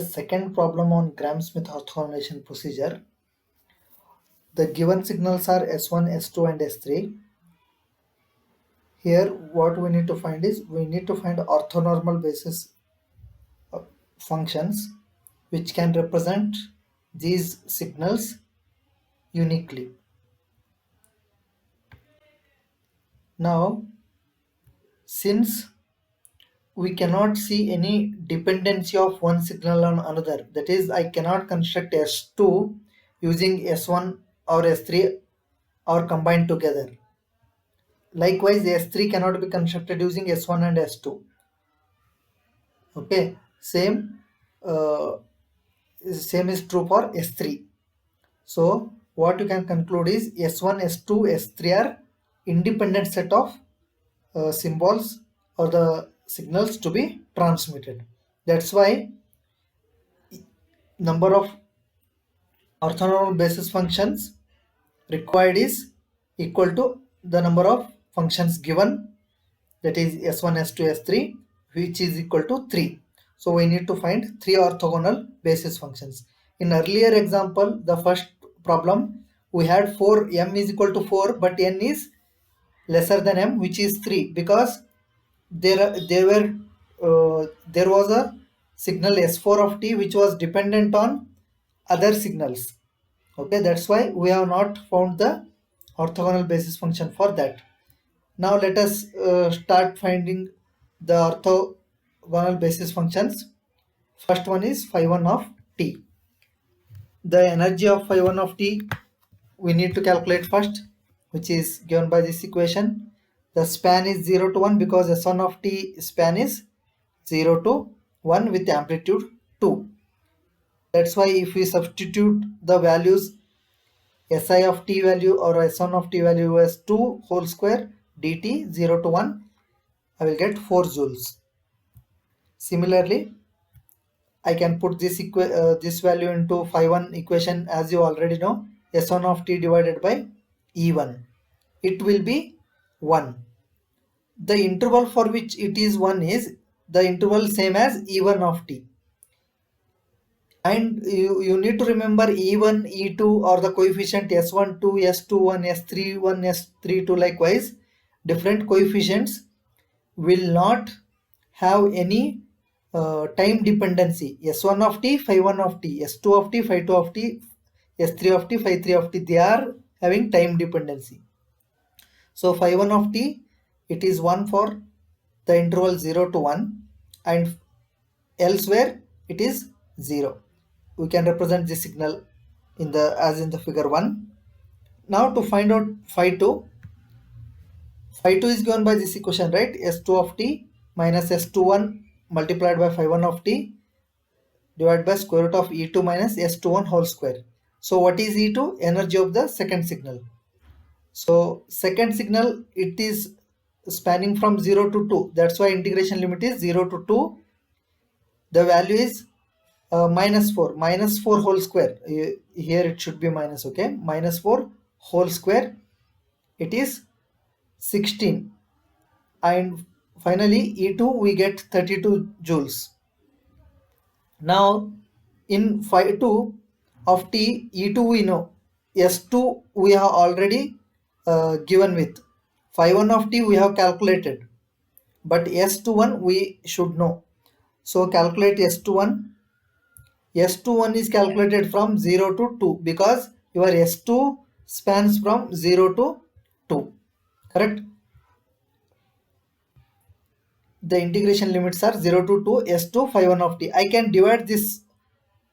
Second problem on Gram-Smith orthogonalization procedure. The given signals are S1, S2 and S3. Here what we need to find is we need to find orthonormal basis functions which can represent these signals uniquely. Now since we cannot see any dependency of one signal on another, that is I cannot construct S2 using S1 or S3 or combined together. Likewise, S3 cannot be constructed using S1 and S2. Okay, same is true for S3. So what you can conclude is S1, S2, S3 are independent set of symbols or the signals to be transmitted. That's why number of orthonormal basis functions required is equal to the number of functions given, that is S1, S2, S3, which is equal to 3. So we need to find 3 orthogonal basis functions. In earlier example, the first problem, we had 4, m is equal to 4, but n is lesser than m, which is 3, because there was a signal S4 of t which was dependent on other signals. Okay, that's why we have not found the orthogonal basis function for that. Now let us start finding the orthogonal basis functions. First one is phi1 of t. The energy of phi1 of t we need to calculate first, which is given by this equation. The span is 0 to 1 because S1 of t span is 0 to 1 with amplitude 2. That's why if we substitute the values Si of t value or S1 of t value as 2 whole square dt 0 to 1, I will get 4 joules. Similarly, I can put this value into phi1 equation, as you already know, S1 of t divided by E1. It will be 1. The interval for which it is 1 is the interval same as E1 of t. And you need to remember E1, E2 or the coefficient S12, S21, S31, S32 likewise. Different coefficients will not have any time dependency. S1 of t, phi1 of t, S2 of t, phi2 of t, S3 of t, phi3 of t, they are having time dependency. So phi1 of t, it is 1 for the interval 0 to 1 and elsewhere it is 0. We can represent this signal as in the figure 1. Now to find out phi2 is given by this equation, right? S2 of t minus S21 multiplied by phi1 of t divided by square root of E2 minus S21 whole square. So what is E2? Energy of the second signal. So second signal, it is spanning from 0 to 2. That's why integration limit is 0 to 2. The value is minus 4 whole square. Here it should be minus, okay? Minus 4 whole square. It is 16. And finally E2 we get 32 joules. Now in phi2 of t, E2 we know, S2 we have already given with, phi1 of t we have calculated, but S21 we should know. So calculate S21. S21 is calculated from 0 to 2 because your S2 spans from 0 to 2, correct? The integration limits are 0 to 2, S2 phi1 of t. I can divide this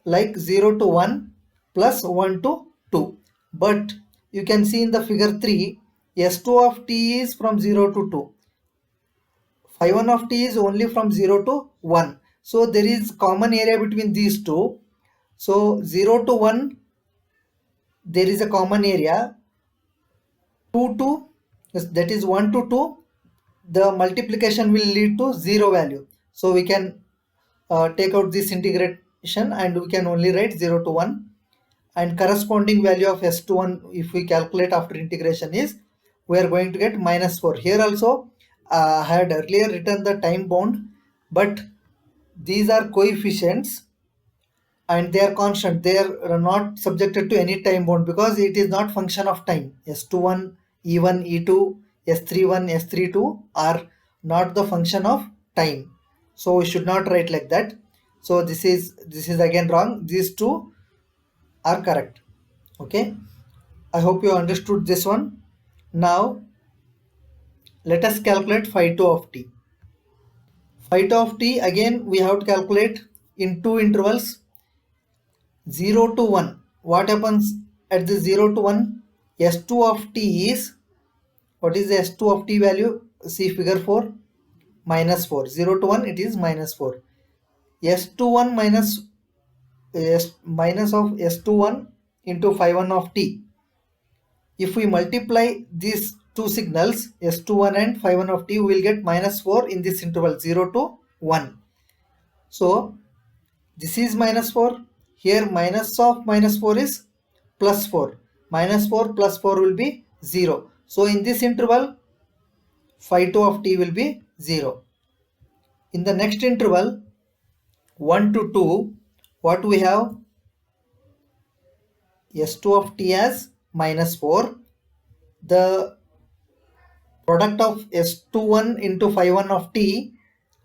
like 0 to 1 plus 1 to 2. But you can see in the figure 3, S2 of t is from 0 to 2. Phi1 of t is only from 0 to 1. So there is common area between these two. So 0 to 1, there is a common area. 2 to, that is 1 to 2, the multiplication will lead to 0 value. So we can take out this integration and we can only write 0 to 1. And corresponding value of S21 if we calculate after integration is, we are going to get minus 4. Here also I had earlier written the time bound, but these are coefficients and they are constant. They are not subjected to any time bound because it is not function of time. S21, E1, E2, S31, S32 are not the function of time, so we should not write like that. So this is again wrong. These two are correct. Okay, I hope you understood this one. Now let us calculate phi 2 of t. Phi 2 of t, again we have to calculate in two intervals, 0 to 1. What happens at the 0 to 1? S2 of t is, what is the S2 of t value? See figure 4, minus 4. 0 to 1 it is minus 4. S21 minus minus of S21 into phi 1 of t. If we multiply these two signals S21 and phi 1 of t, we will get minus 4 in this interval 0 to 1. So this is minus 4. Here minus of minus 4 is plus 4. Minus 4 plus 4 will be 0. So in this interval, phi 2 of t will be 0. In the next interval, 1 to 2, what we have? S2 of t as minus 4. The product of S21 into phi 1 of t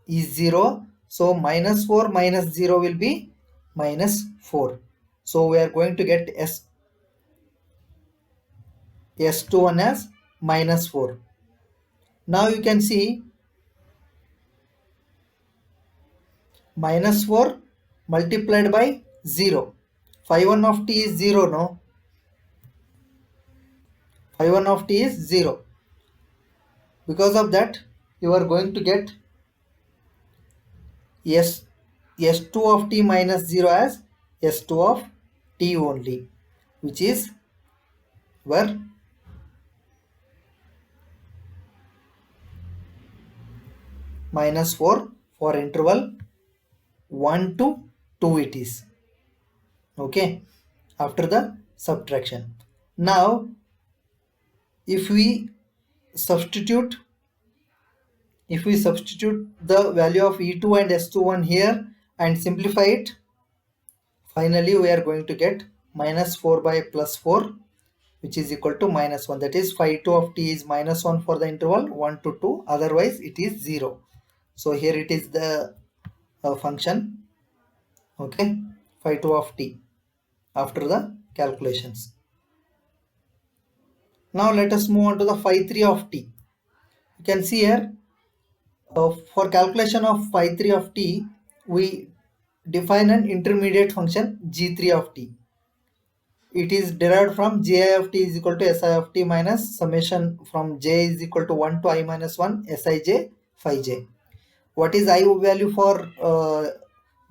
is 0. So minus 4 minus 0 will be minus 4. So we are going to get S21 as minus 4. Now you can see minus 4 multiplied by 0. Phi 1 of t is 0, no? Phi 1 of t is 0. Because of that, you are going to get S2 of t minus 0 as S2 of t only, which is where minus 4 for interval 1 to 2 it is. Okay, after the subtraction. Now if we substitute the value of E2 and S21 here and simplify it, finally we are going to get minus 4 by plus 4, which is equal to minus 1. That is phi 2 of t is minus 1 for the interval 1 to 2, otherwise it is 0. So here it is the function, okay, phi 2 of t after the calculations. Now let us move on to the phi 3 of t. You can see here, for calculation of phi 3 of t, we define an intermediate function g3 of t. It is derived from ji of t is equal to si of t minus summation from j is equal to 1 to I minus 1 sij phi j. What is I value for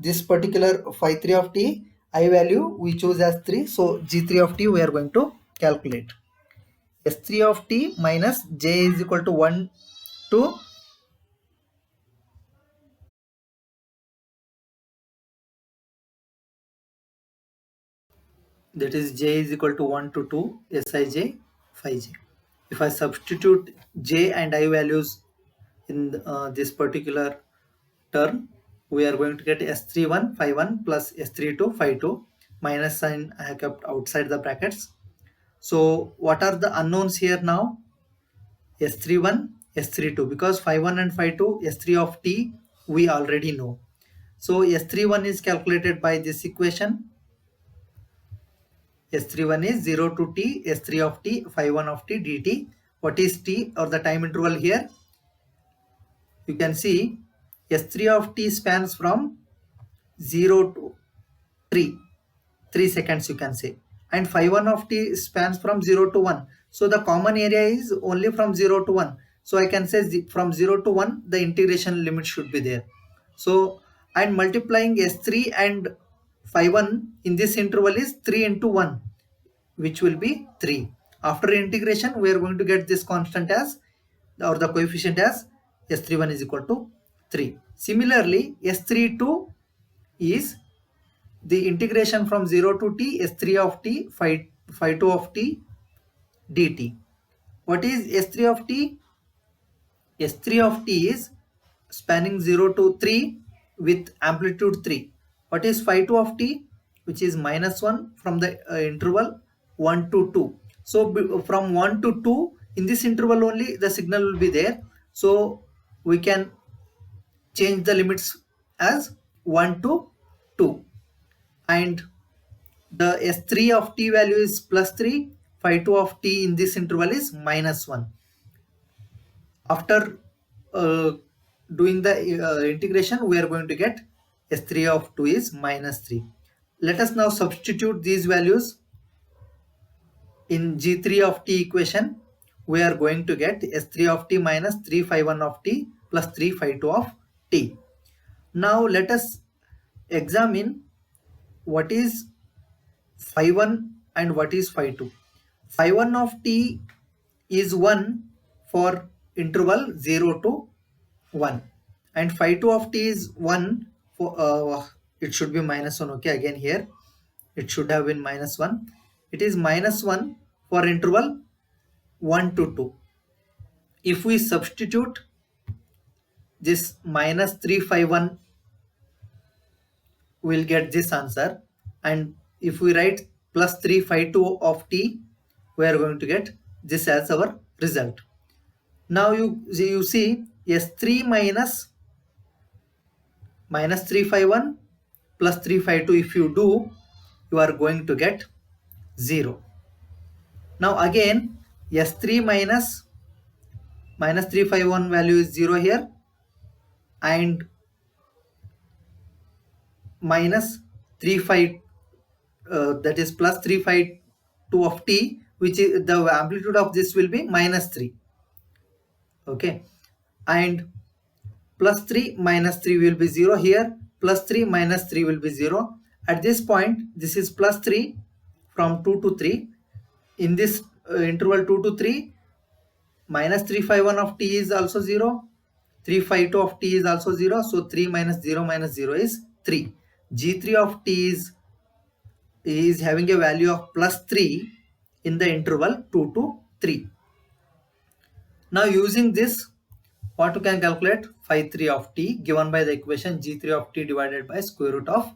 this particular phi 3 of t? I value we choose as 3. So g3 of t we are going to calculate. S3 of t minus j is equal to 1 to, that is j is equal to 1 to 2 sij phi j. If I substitute j and I values in this particular term, we are going to get S31 phi 1 plus S32 phi 2. Minus sign I have kept outside the brackets. So what are the unknowns here now? S31, S32, because phi 1 and phi 2, S3 of t we already know. So S31 is calculated by this equation. S31 is 0 to t, S3 of t, phi 1 of t dt. What is t or the time interval here? You can see S3 of t spans from 0 to 3 seconds, you can say, and phi 1 of t spans from 0 to 1. So the common area is only from 0 to 1. So I can say from 0 to 1 the integration limit should be there. So and multiplying S3 and phi 1 in this interval is 3 into 1, which will be 3. After integration we are going to get this constant as, or the coefficient as, S31 is equal to 3. Similarly S32 is the integration from 0 to t, S3 of t, phi 2 of t dt. What is S3 of t? S3 of t is spanning 0 to 3 with amplitude 3. What is phi 2 of t? which is -1 from the interval 1 to 2. So from 1 to 2, in this interval only the signal will be there. So we can change the limits as 1 to 2, and the S3 of t value is +3, phi2 of t in this interval is -1. After doing the integration, we are going to get S3 of 2 is -3. Let us now substitute these values in G3 of t equation. We are going to get S3 of t minus 3 phi 1 of t plus 3 phi 2 of t. Now let us examine what is phi 1 and what is phi 2. Phi 1 of t is 1 for interval 0 to 1, and phi 2 of t is 1 for it should be -1. Okay, again here it should have been -1. It is -1 for interval 1 to 2. If we substitute this -351, we'll get this answer, and if we write +3 phi 2 of t, we are going to get this as our result. Now you see S3 minus -351 plus 352, if you do, you are going to get 0. Now again S3 minus -351 value is 0 here, and minus 35 that is plus 352 of t, which is the amplitude of this will be -3. Okay, and +3 -3 will be 0 here, +3 -3 will be 0. At this point this is +3 from 2 to 3. In this interval 2 to 3, -351 of t is also 0, 352 of t is also 0, so 3 minus 0 minus 0 is 3. G3 of t is having a value of +3 in the interval 2 to 3. Now using this, what you can calculate? Phi 3 of t given by the equation G3 of t divided by square root of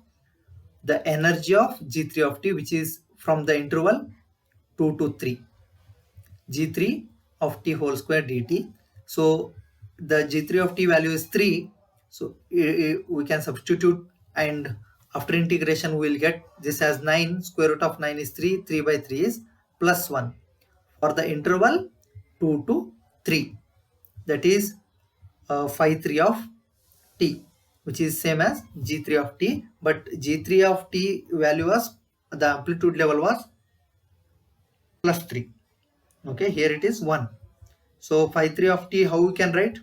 the energy of G3 of t, which is from the interval 2 to 3, G3 of t whole square dt. So the G3 of t value is 3, so we can substitute, and after integration we will get this as 9. Square root of 9 is 3, 3 by 3 is +1 for the interval 2 to 3, that is phi 3 of t, which is same as G3 of t, but G3 of t value was, the amplitude level was +3. Okay, here it is 1. So phi 3 of t, how we can write?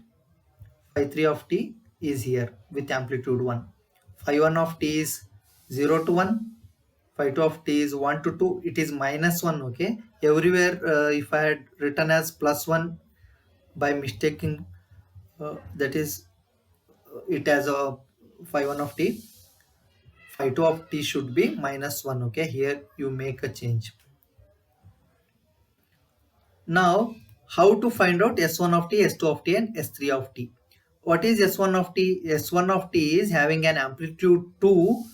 Phi 3 of t is here with amplitude 1. Phi 1 of t is 0 to 1. Phi 2 of t is 1 to 2. It is -1. Okay, everywhere if I had written as +1 by mistaking, that is it as a phi 1 of t, phi 2 of t should be -1. Okay, here you make a change. Now how to find out S1 of t, S2 of t and S3 of t? What is S1 of t? S1 of t is having an amplitude 2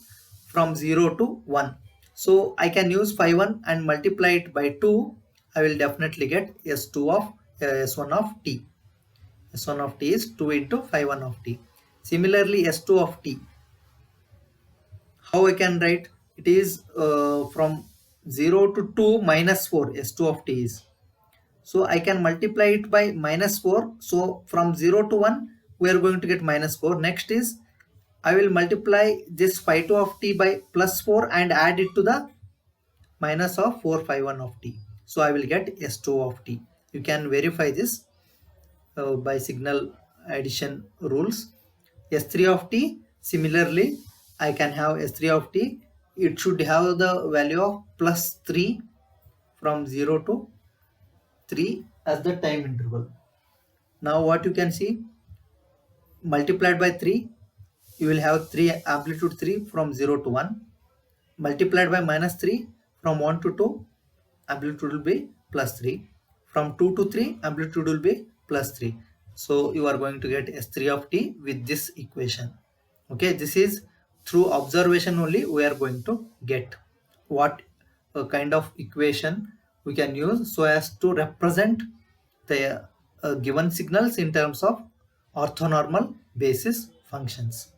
from 0 to 1. So I can use phi 1 and multiply it by 2. I will definitely get S2 of S1 of t. S1 of t is 2 into phi 1 of t. Similarly S2 of t, how I can write? It is from 0 to 2 -4, S2 of t is. So I can multiply it by -4. So from 0 to 1, we are going to get -4. Next is, I will multiply this phi 2 of t by +4 and add it to the minus of 4 phi 1 of t. So I will get S2 of t. You can verify this by signal addition rules. S3 of t, similarly, I can have S3 of t. It should have the value of +3 from 0 to 3 as the time interval. Now what you can see, multiplied by 3, you will have 3 amplitude 3 from 0 to 1. Multiplied by -3 from 1 to 2, amplitude will be +3. From 2 to 3, amplitude will be +3. So you are going to get S3 of t with this equation. Okay, this is through observation only we are going to get what kind of equation we can use so as to represent the given signals in terms of orthonormal basis functions.